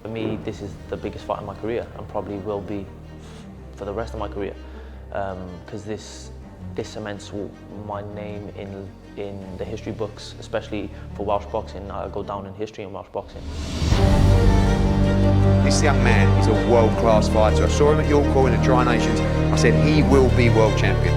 For me, this is the biggest fight in my career, and probably will be for the rest of my career, because this cements my name in the history books, especially for Welsh boxing. I'll go down in history in Welsh boxing. This young man is a world-class fighter. I saw him at York Hall in the Tri-Nations. I said he will be world champion.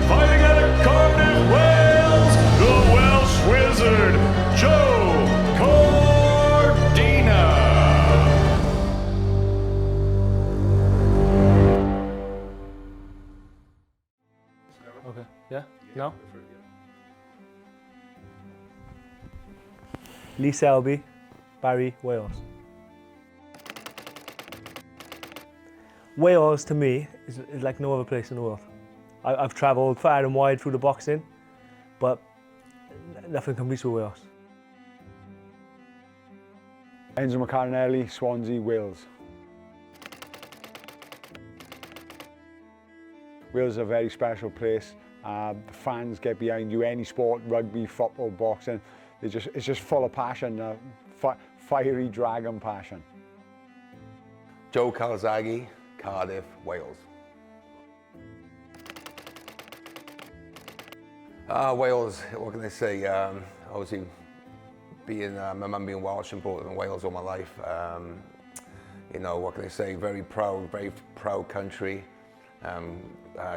Fighting out of Cardiff, Wales, the Welsh Wizard, Joe Cordina. Okay, yeah? No? Selby, Barry, Wales. Wales to me is like no other place in the world. I've travelled far and wide through the boxing, but nothing competes with Wales. Enzo Maccarinelli, Swansea, Wales. Wales is a very special place. The fans get behind you, any sport, rugby, football, boxing. It's just full of passion, fiery dragon passion. Joe Calzaghe, Cardiff, Wales. Wales, what can I say? Obviously, my mum being Welsh and brought up in Wales all my life. You know, what can I say? Very proud country.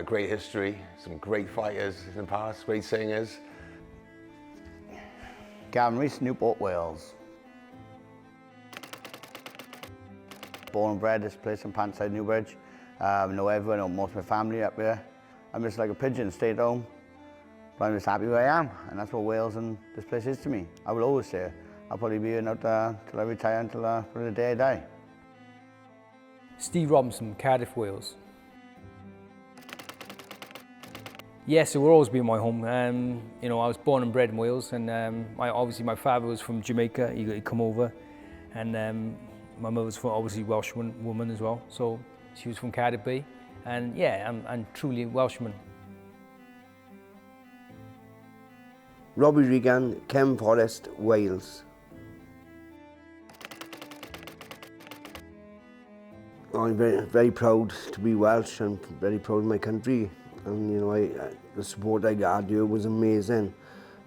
Great history, some great fighters in the past, great singers. Gavin Rees, Newport, Wales. Born and bred this place in Pantside, Newbridge. Know everyone, know most of my family up there. I'm just like a pigeon, stay at home. But I'm just happy where I am, and that's what Wales and this place is to me. I will always say it. I'll probably be here till I retire, until the day I die. Steve Robinson, Cardiff, Wales. Yes, it will always be my home. You know, I was born and bred in Wales, and obviously my father was from Jamaica. He come over, and my mother was obviously Welsh woman as well. So she was from Cardiff Bay, and yeah, I'm truly a Welshman. Robbie Regan, Cefn Forest, Wales. I'm very proud to be Welsh and very proud of my country. And you know, the support I got here was amazing.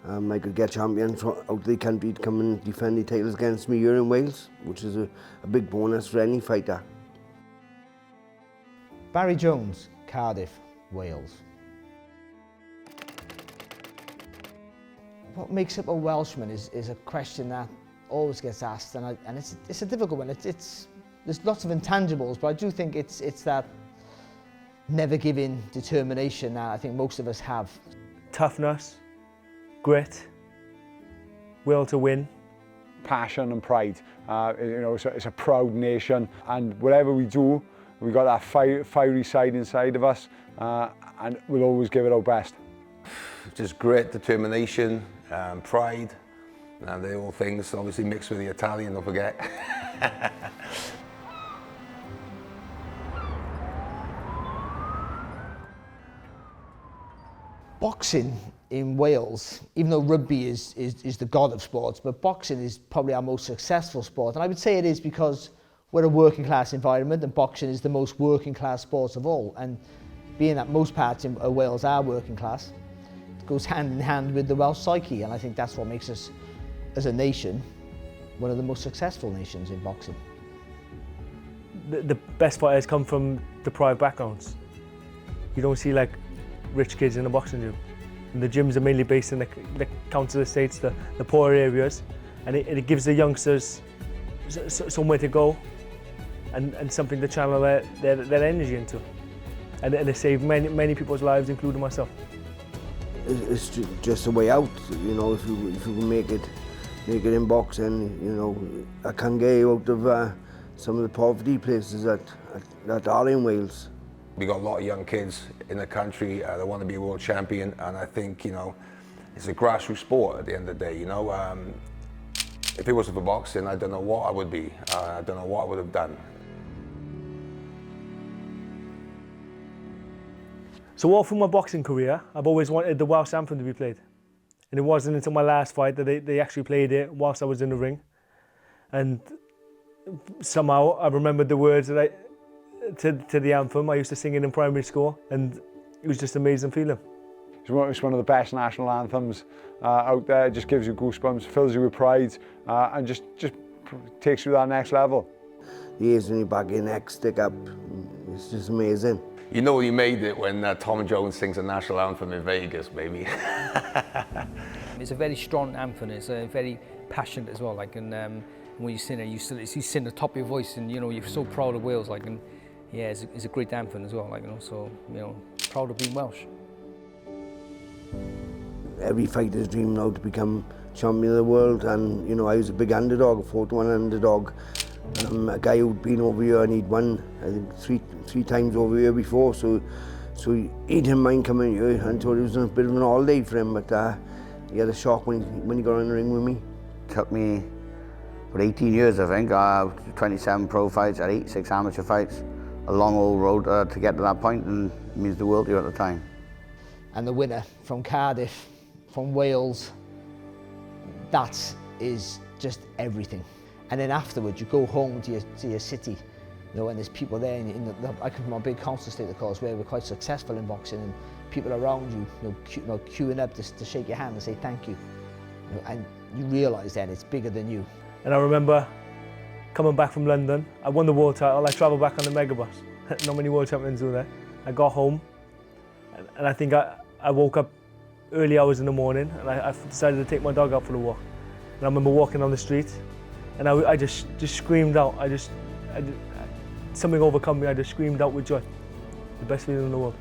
I could get champions out of the country to come and defend the titles against me here in Wales, which is a big bonus for any fighter. Barry Jones, Cardiff, Wales. What makes up a Welshman is a question that always gets asked, and it's a difficult one. There's lots of intangibles, but I do think it's that never-giving determination that I think most of us have. Toughness, grit, will to win. Passion and pride. You know, it's a proud nation, and whatever we do, we've got that fiery side inside of us, and we'll always give it our best. Just grit, determination, pride, and they're all things obviously mixed with the Italian, don't forget. Boxing in Wales, even though rugby is the god of sports, but boxing is probably our most successful sport. And I would say it is because we're a working class environment, and boxing is the most working class sport of all. And being that most parts in Wales are working class, it goes hand in hand with the Welsh psyche. And I think that's what makes us, as a nation, one of the most successful nations in boxing. The best fighters come from deprived backgrounds. You don't see like rich kids in a boxing gym. And the gyms are mainly based in the council estates, the poorer areas, and it gives the youngsters somewhere to go and something to channel their energy into. And it saved many people's lives, including myself. It's just a way out, you know, if you can make it in boxing, you know, I can get out of some of the poverty places that are in Wales. We got a lot of young kids in the country that want to be a world champion, and I think, you know, it's a grassroots sport at the end of the day, you know. If it wasn't for boxing, I don't know what I would be. I don't know what I would have done. So all through my boxing career, I've always wanted the Welsh anthem to be played. And it wasn't until my last fight that they actually played it whilst I was in the ring. And somehow I remembered the words that to the anthem. I used to sing it in primary school, and it was just an amazing feeling. It's one of the best national anthems out there. It just gives you goosebumps, fills you with pride, and just takes you to that next level. The ears on your back, your neck stick up. It's just amazing. You know you made it when Tom Jones sings the national anthem in Vegas, baby. It's a very strong anthem. It's very passionate as well. Like, and when you sing it, you sing the top of your voice, and you know you're so proud of Wales. Like, and yeah, it's a great anthem as well. Like, you know, so you know, proud of being Welsh. Every fighter's dream now to become champion of the world, and you know I was a big underdog. I fought one underdog. A guy who'd been over here and he'd won, I think, three times over here before, so he didn't mind coming here and thought it was a bit of an holiday for him, but he had a shock when he got in the ring with me. It took me for 18 years, I think, 27 pro fights, 6 amateur fights, a long old road to get to that point, and it means the world to you at the time. And the winner from Cardiff, from Wales, that is just everything. And then afterwards, you go home to your city, you know, and there's people there. I come from a big council estate, of course, where we're quite successful in boxing, and people around you, queuing up to shake your hand and say thank you. And you realise then it's bigger than you. And I remember coming back from London. I won the world title. I travelled back on the megabus. Not many world champions do that. I got home, and I think I woke up early hours in the morning, and I decided to take my dog out for a walk. And I remember walking on the street, and I just screamed out. Something overcome me. I just screamed out with joy. The best feeling in the world.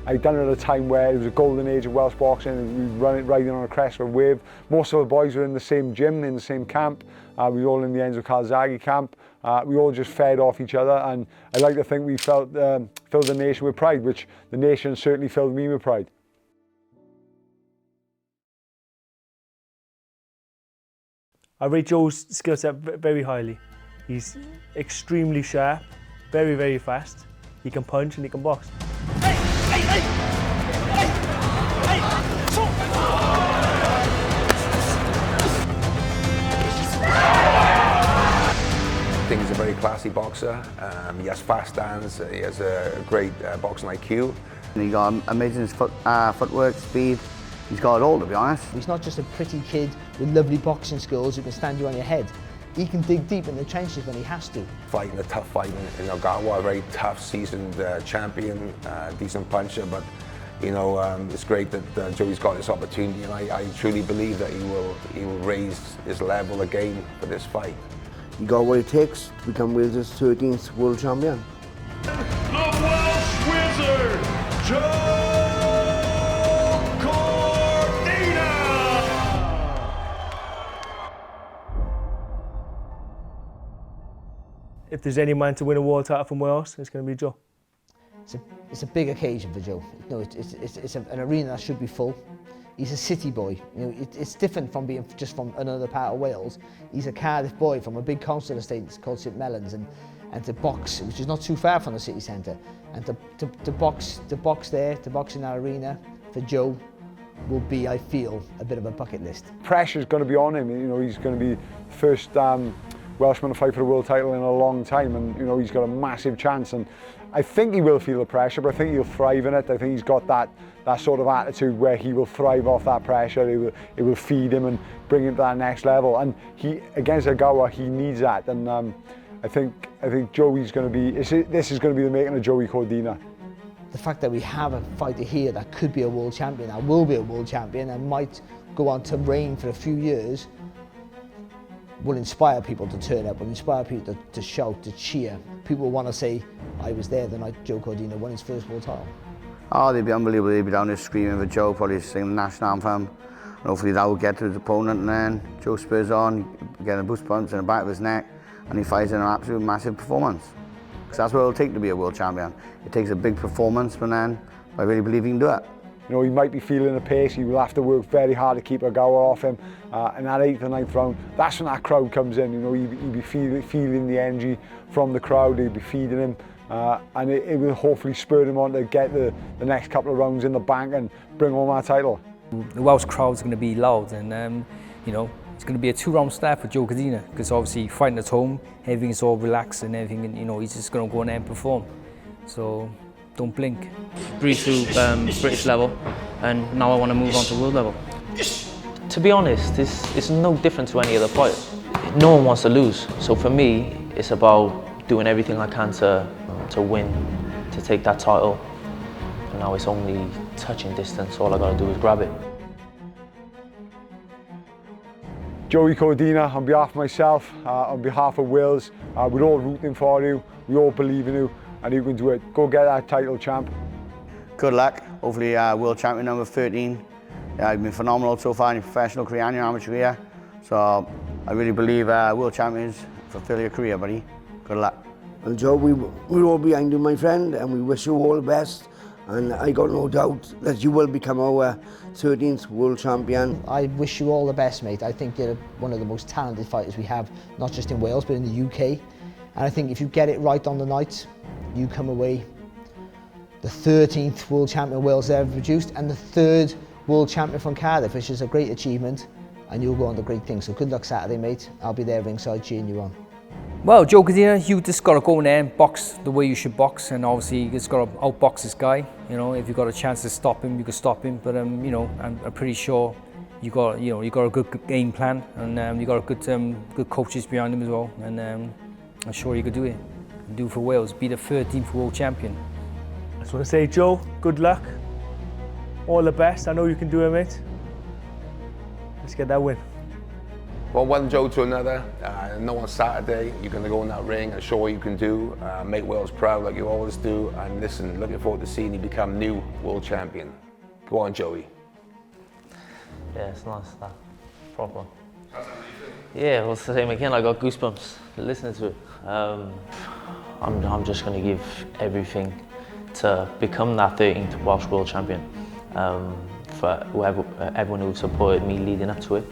I'd done it at a time where it was a golden age of Welsh boxing, and we were riding on a crest of a wave. Most of the boys were in the same gym, in the same camp. We were all in the Enzo Calzaghe camp. We all just fed off each other, and I like to think we filled the nation with pride, which the nation certainly filled me with pride. I rate Joe's skill set very highly. He's extremely sharp, very, very fast. He can punch and he can box. I think he's a very classy boxer. He has fast hands. He has a great boxing IQ. And he got amazing footwork, speed. He's got it all, to be honest. He's not just a pretty kid with lovely boxing skills who can stand you on your head. He can dig deep in the trenches when he has to. Fighting a tough fight in Ogawa, a very tough, seasoned champion, decent puncher, but you know, it's great that Joey's got this opportunity, and I truly believe that he will raise his level again for this fight. He got what it takes to become Wales' 13th world champion. The Welsh Wizard, Joe Cordina! If there's any man to win a world title from Wales, it's going to be Joe. It's a big occasion for Joe. You know, it's an arena that should be full. He's a city boy. You know, it's different from being just from another part of Wales. He's a Cardiff boy from a big council estate called St Mellons, and to box, which is not too far from the city centre, and to box there, to box in that arena for Joe will be, I feel, a bit of a bucket list. Pressure's going to be on him. You know, he's going to be the first Welshman to fight for a world title in a long time, and you know he's got a massive chance. And I think he will feel the pressure, but I think he'll thrive in it. I think he's got that sort of attitude where he will thrive off that pressure. It will feed him and bring him to that next level. And he, against Ogawa, he needs that. And I think Joey's going to be. This is going to be the making of Joey Cordina. The fact that we have a fighter here that could be a world champion, that will be a world champion, and might go on to reign for a few years, will inspire people to turn up, will inspire people to shout, to cheer. People will want to say, I was there the night Joe Cordina won his first world title. Oh, they'd be unbelievable. They'd be down there screaming for Joe, probably singing the national anthem. And hopefully that will get to his opponent, and then Joe spurs on, getting boost bumps in the back of his neck, and he fights in an absolute massive performance. Because that's what it'll take to be a world champion. It takes a big performance, but then I really believe he can do it. You know, he might be feeling the pace. He will have to work very hard to keep Ogawa off him. In that 8th and 9th round, that's when that crowd comes in. You know, he'll be feeling the energy from the crowd. He'll be feeding him. and it will hopefully spur him on to get the next couple of rounds in the bank and bring home our title. The Welsh crowd's going to be loud, and you know, it's going to be a 2-round start for Joe Cordina, because obviously fighting at home, everything's all relaxed and everything, and you know, he's just going to go in there and perform. So don't blink. Breathe through British level, and now I want to move on to world level. To be honest, it's no different to any other fight. No one wants to lose, so for me, it's about doing everything I can to win, to take that title. And now it's only touching distance, all I got to do is grab it. Joey Cordina, on behalf of myself, on behalf of Wales, we're all rooting for you, we all believe in you, and you can do it. Go get that title, champ. Good luck. Hopefully world champion number 13. Yeah, you've been phenomenal so far in your professional career and your amateur career. So I really believe world champions fulfill your career, buddy. Good luck. Well, Joe, we're all behind you, my friend, and we wish you all the best. And I got no doubt that you will become our 13th world champion. I wish you all the best, mate. I think you're one of the most talented fighters we have, not just in Wales, but in the UK. And I think if you get it right on the night, you come away the 13th world champion Wales ever produced, and the 3rd world champion from Cardiff, which is a great achievement, and you'll go on to great things. So good luck Saturday, mate. I'll be there ringside cheering you on. Well, Joe Cordina, you just got to go in there and box the way you should box, and obviously you just got to outbox this guy. You know, if you got a chance to stop him, you can stop him. But you know, I'm pretty sure you got a good game plan, and you got a good coaches behind him as well. And I'm sure you could do it. Do for Wales, be the 13th world champion. I just want to say, Joe, good luck. All the best. I know you can do it, mate. Let's get that win. Well, one Joe to another. I know on Saturday you're going to go in that ring and show what you can do, make Wales proud like you always do. And listen, looking forward to seeing you become new world champion. Go on, Joey. Yeah, it's nice, that proper. Yeah, well, it's the same again. I got goosebumps listening to it. I'm just going to give everything to become that 13th Welsh world champion. For everyone who supported me leading up to it.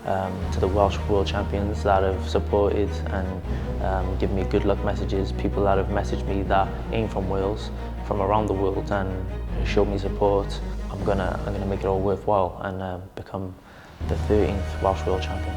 To the Welsh world champions that have supported and given me good luck messages, people that have messaged me that ain't from Wales, from around the world, and showed me support. I'm gonna make it all worthwhile and become the 13th Welsh world champion.